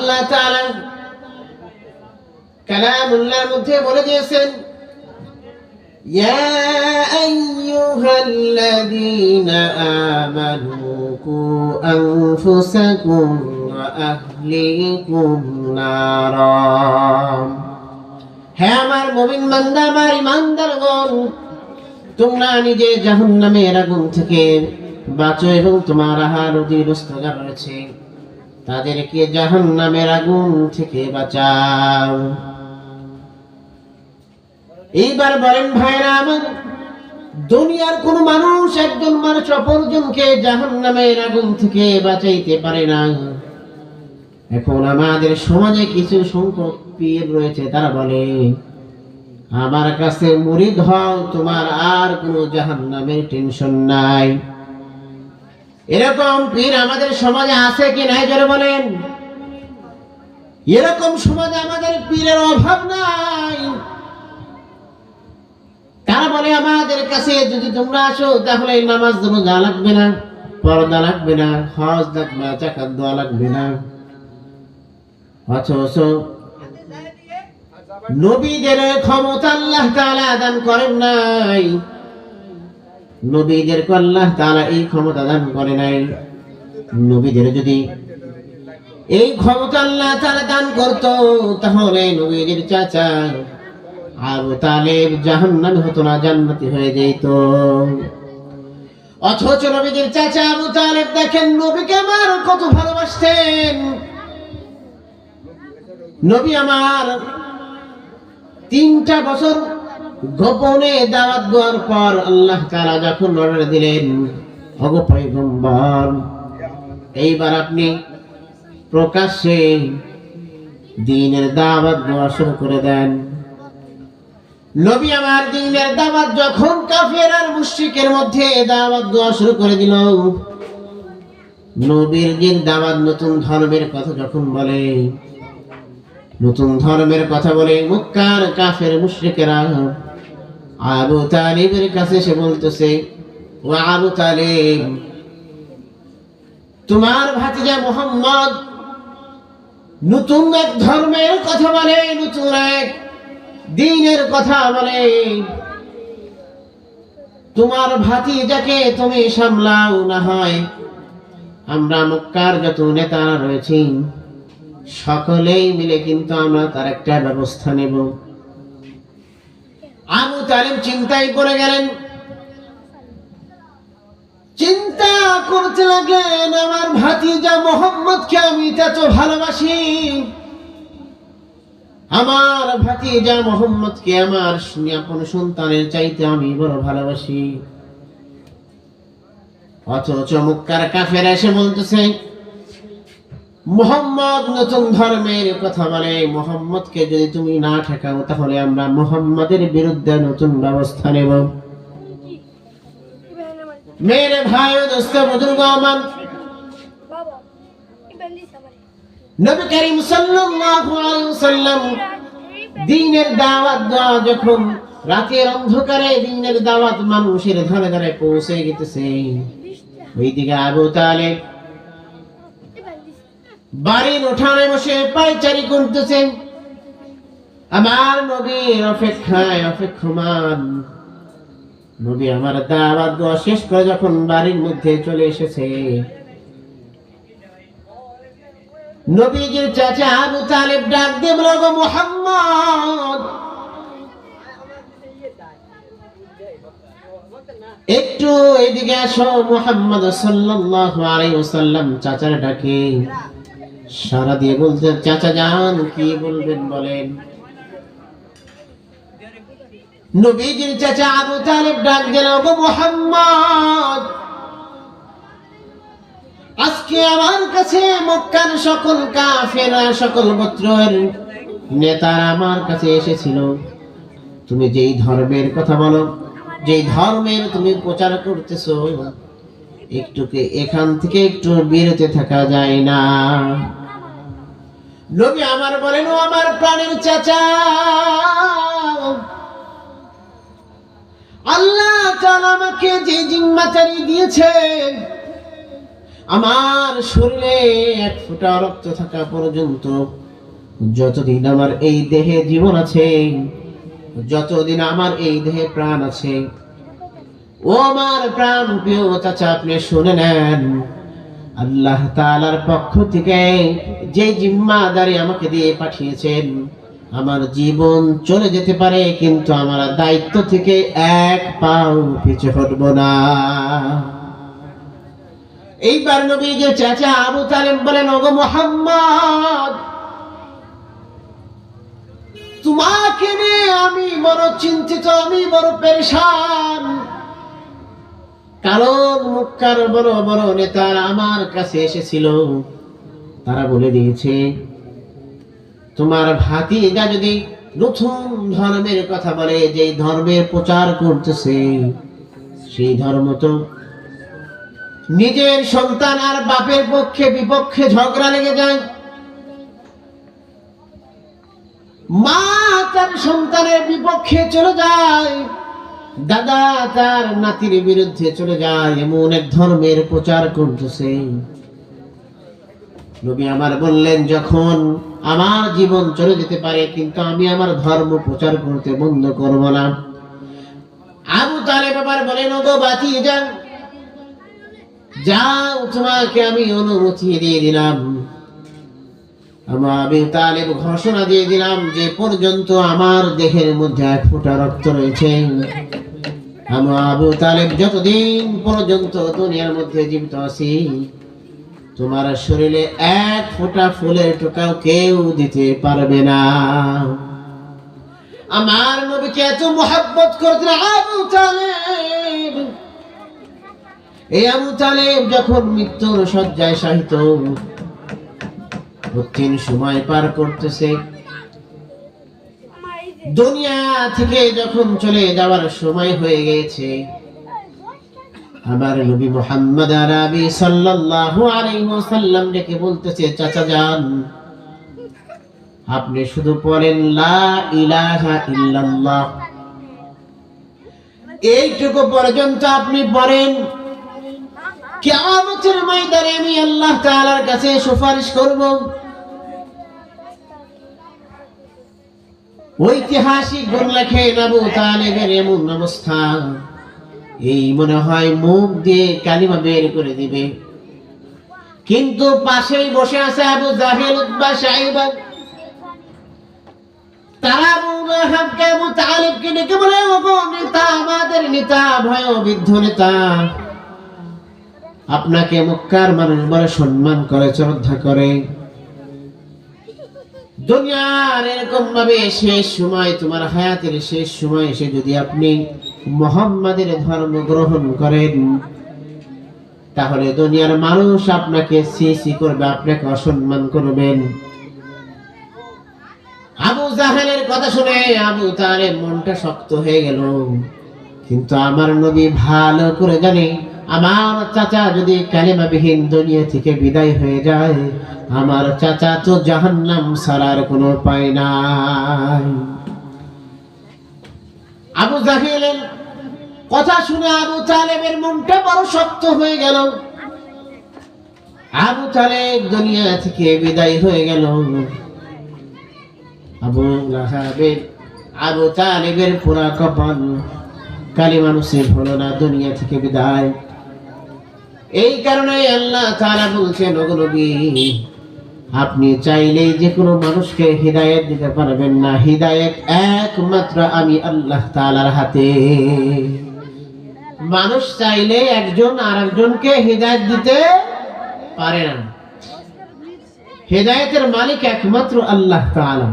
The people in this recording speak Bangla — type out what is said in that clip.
আল্লাহ তাআলা কালামুল্লাহর মধ্যে বলে দিয়েছেন, ইয়া আইয়ুহাল্লাযীনা আমানু কু আনফুসাকুম ওয়া আহলিকুম নারা। হে আমার মুমিন বান্দা, আমার ঈমানদারগণ, তোমরা নিজে জাহান্নামের আগুন থেকে বাঁচো এবং তোমার আহার অধীনস্থ যারা রয়েছে তাদেরকে জাহান্নামের আগুন থেকে বাঁচাও। এইবার বলেন ভাইরা আমার, দুনিয়ার কোন মানুষ একজন মানুষ অপরজনকে জাহান্নামের আগুন থেকে বাঁচাইতে পারে না। এখন আমাদের সমাজে কিছু সংখ্যক পীর রয়েছে, তারা বলে আমার কাছে মুরিদ হও, তোমার আর কোনো জাহান্নামের টেনশন নাই। এরকম পীর আমাদের সমাজে আছে কি নাই জোরে বলেন? এরকম সমাজে আমাদের পীরের অভাব নাই। তারা বলে আমাদের কাছে যদি তোমরা আসো তাহলে নামাজ রোজা লাগবে না, পর্দা লাগবে না, হজ লাগবে না, যাকাত দেওয়া লাগবে না। অথচ নবীদের ক্ষমতা আল্লাহ তাআলা দান করেন নাই, নবীদেরকে আল্লাহ তাআলা এই ক্ষমতা দান করে নাই। নবীদের যদি এই ক্ষমতা আল্লাহ তাআলা দান করত তাহলে নবীদের চাচা আবু তালেব জাহান্নামী হতো না, জান্নাতি হয়ে যেত। অথচ নবীদের চাচা আবু তালেব দেখেন নবীকে আমার কত ভালোবাসতেন। নবী আমার 3টা বছর গোপনে দাওয়াত দেওয়ার পর আল্লাহ তাআলা যখন অর্ডার দিলেন, ওগো পয়গম্বর এইবার আপনি প্রকাশ্যে দ্বীনের দাওয়াত দেওয়া শুরু করে দেন। নবী আমার দ্বীনের দাওয়াত যখন কাফের আর মুশরিকের মধ্যে দাওয়াত দেওয়া শুরু করে দিল, নবীর যে দাওয়াত নতুন ধর্মের কথা যখন বলে, নতুন ধর্মের কথা বলে, মক্কার কাফের মুশরিকেরা আবু তালিবের কাছে এসে বলতেছে, ও আবু তালিব, তোমার ভাতিজা মুহাম্মদ নতুন এক ধর্মের কথা বলে, নতুন এক দ্বীনের কথা বলে, তোমার ভাতিজাকে তুমি সামলাও, না হয় আমরা মক্কার যত নেতারা রয়েছি সকলেই মিলে কিন্তু আমরা তার একটা ব্যবস্থা নেব। আবু তালিব চিন্তায় পড়ে গেলেন, চিন্তা করতে লাগলেন, আমার ভাতিজা মুহাম্মদকে আমি এত ভালোবাসি, আমার ভাতিজা মুহাম্মদকে আমার আপন সন্তানের চাইতে আমি বড় ভালোবাসি। অথচ মক্কার কাফেররা এসে বলতেছে মুহাম্মদ নতুন ধর্মের কথা বলে, মুহাম্মদকে যদি তুমি না ঠেকাও তাহলে আমরা মুহাম্মদের বিরুদ্ধে নতুন ব্যবস্থা নেব। মেরে ভাই ও দোস্ত বুজুর্গ আমার, নবী করিম সাল্লাল্লাহু আলাইহি ওয়াসাল্লাম দ্বীনের দাওয়াত দেওয়া যখন রাতের অন্ধকারে দ্বীনের দাওয়াত মানুষের ধারে ধারে পৌঁছে গেছে, ওইদিকে আবু তালেব বাড়ির উঠানে বসে পায়চারি করতেছেন, আমার নবীর অপেক্ষায় অপেক্ষমান। নবী আমার দাওয়াত দেওয়া শেষ করে যখন বাড়ির মধ্যে চলে এসেছে, নবীজির চাচা আবু তালেব ডাক দিয়ে বলল, গো মুহাম্মদ একটু এদিকে আসো। মুহাম্মদ সাল্লাল্লাহু আলাইহি ওয়াসাল্লাম চাচার ডাকে সারা দিয়ে বলতে, চাচা যান কি বলবেন বলেন। নবীজির চাচা আবু তালেব ডাক দিল, গো মুহাম্মদ আজকে আমার কাছে মক্কার সকল কাফেররা, সকল গোত্রের নেতারা আমার কাছে এসেছিল, তুমি যেই ধর্মের কথা বলো, যেই ধর্মের তুমি প্রচার করতেছো, একটুকে এখান থেকে একটু বিরতে থাকা যায় না। নবী আমার বলেন, ও আমার প্রাণের চাচা, আল্লাহ তাআলা আমাকে যে জিম্মাদারি দিয়েছেন, আমার শরীরে এক ফোঁটা রক্ত থাকা পর্যন্ত, যতদিন আমার এই দেহে জীবন আছে, যতদিন আমার এই দেহে প্রাণ আছে, ও আমার প্রাণ প্রিয় চাচা, আপনি শুনে নেন, আল্লাহ তাআলার পক্ষ থেকে যে জিম্মাদারি আমাকে দিয়ে পাঠিয়েছেন, আমার জীবন চলে যেতে পারে কিন্তু আমার দায়িত্ব থেকে এক পাও পিছু হটব না। এইবার নবীজির চাচা আবু তালেব বলেন, ওগো মুহাম্মদ, তোমাকে নিয়ে আমি বড় চিন্তিত, আমি বড় পেরেশান। কারণ মক্কার বড় বড় নেতারা আমার কাছে এসেছিল, তারা বলে দিয়েছে তোমার ভাতিজা যদি নতুন ধর্মের কথা বলে, যে ধর্মের প্রচার করতেছে, সেই ধর্ম তো নিজের সন্তান আর বাপের পক্ষে বিপক্ষে ঝগড়া লেগে যায়। মা তার সন্তানের বিপক্ষে চলে যায়, দাদা তার নাতির বিরুদ্ধে চলে যায়, এমন এক ধর্মের প্রচার করতেছে। নবী আমার বললেন, যখন আমার জীবন চলে যেতে পারে কিন্তু আমি আমার ধর্ম প্রচার করতে বন্ধ করব না। আবু তালেব আবার বলেন, ওগো ভাতিজা, যাও, তোমাকে আমি অনুমতি দিয়ে দিলাম। আবু তালেব ঘোষণা দিয়ে দিলাম, যে পর্যন্ত আমার দেহের মধ্যে এক ফোঁটা রক্ত রয়েছে, আবু তালেব যতদিন পর্যন্ত দুনিয়ার মধ্যে জীবিত আছি, তোমার শরীরে এক ফোঁটা ফুলের টোকাও কেউ দিতে পারবে না। আমার নবীকে এত মহব্বত করতেন আবু তালেব। এই আবু তালেব যখন মৃত্যুর শয্যায় শায়িত, কঠিন সময় পার করতেছে, দুনিয়া থেকে যখন চলে যাওয়ার সময় হয়ে গেছে, আমার নবী মুহাম্মদ আরবি সাল্লাল্লাহু আলাইহি ওয়াসাল্লাম ডেকে বলতেছে, চাচা যান, আপনি শুধু পড়েন লা ইলাহা ইল্লাল্লাহ, এইটুকু পর্যন্ত আপনি পড়েন, কিয়ামতের ময়দানে আমি আল্লাহ তাআলার কাছে সুপারিশ করব। ঐতিহাসিক লেখেন আবু তালেবের এমন অবস্থা, এই মনে হয় মুখ দিয়ে কালিমা বের করে দিবে, কিন্তু পাশেই বসে আছে আবু জাহেল, উতবা, শাইবা। তারা আবু তালেবকে ডেকে বলে, ওগো নেতা, আমাদের নেতা, ভয়বিদ্ধ নেতা, আপনাকে মক্কার মানুষ বড় সম্মান করে, শ্রদ্ধা করে। দুনিয়ার এরকম ভাবে শেষ সময়, তোমার হায়াতের শেষ সময় এসে যদি আপনি মুহাম্মাদের ধর্ম গ্রহণ করেন, তাহলে দুনিয়ার মানুষ আপনাকে সি করবে, আপনাকে অসম্মান করবেন। আবু জাহেলের কথা শুনে আবু তালেব মনটা শক্ত হয়ে গেল, কিন্তু আমার নবী ভালো করে জানে, আমার চাচা যদি কালিমাবিহীন দুনিয়া থেকে বিদায় হয়ে যায়, আমার চাচা তো জাহান্নাম ছাড়ার কোনো উপায় নাই। আবু জাহেলের কথা শুনে আবু তালেবের মনটা বড় শক্ত হয়ে গেল। আবু তালেব দুনিয়া থেকে বিদায় হয়ে গেল। আবু তালেবের পুরা কপাল, কালিমা নসিব হলো না, দুনিয়া থেকে বিদায়। এই কারণে আল্লাহ তাআলা বলছেন, ওগো নবী, আপনি চাইলেই যে কোনো মানুষকে হিদায়াত দিতে পারবেন না, হিদায়াত একমাত্র আমি আল্লাহ তাআলার হাতে। মানুষ চাইলে একজন আরেকজনকে হিদায়াত দিতে পারে না, হিদায়াতের মালিক একমাত্র আল্লাহ তাআলা।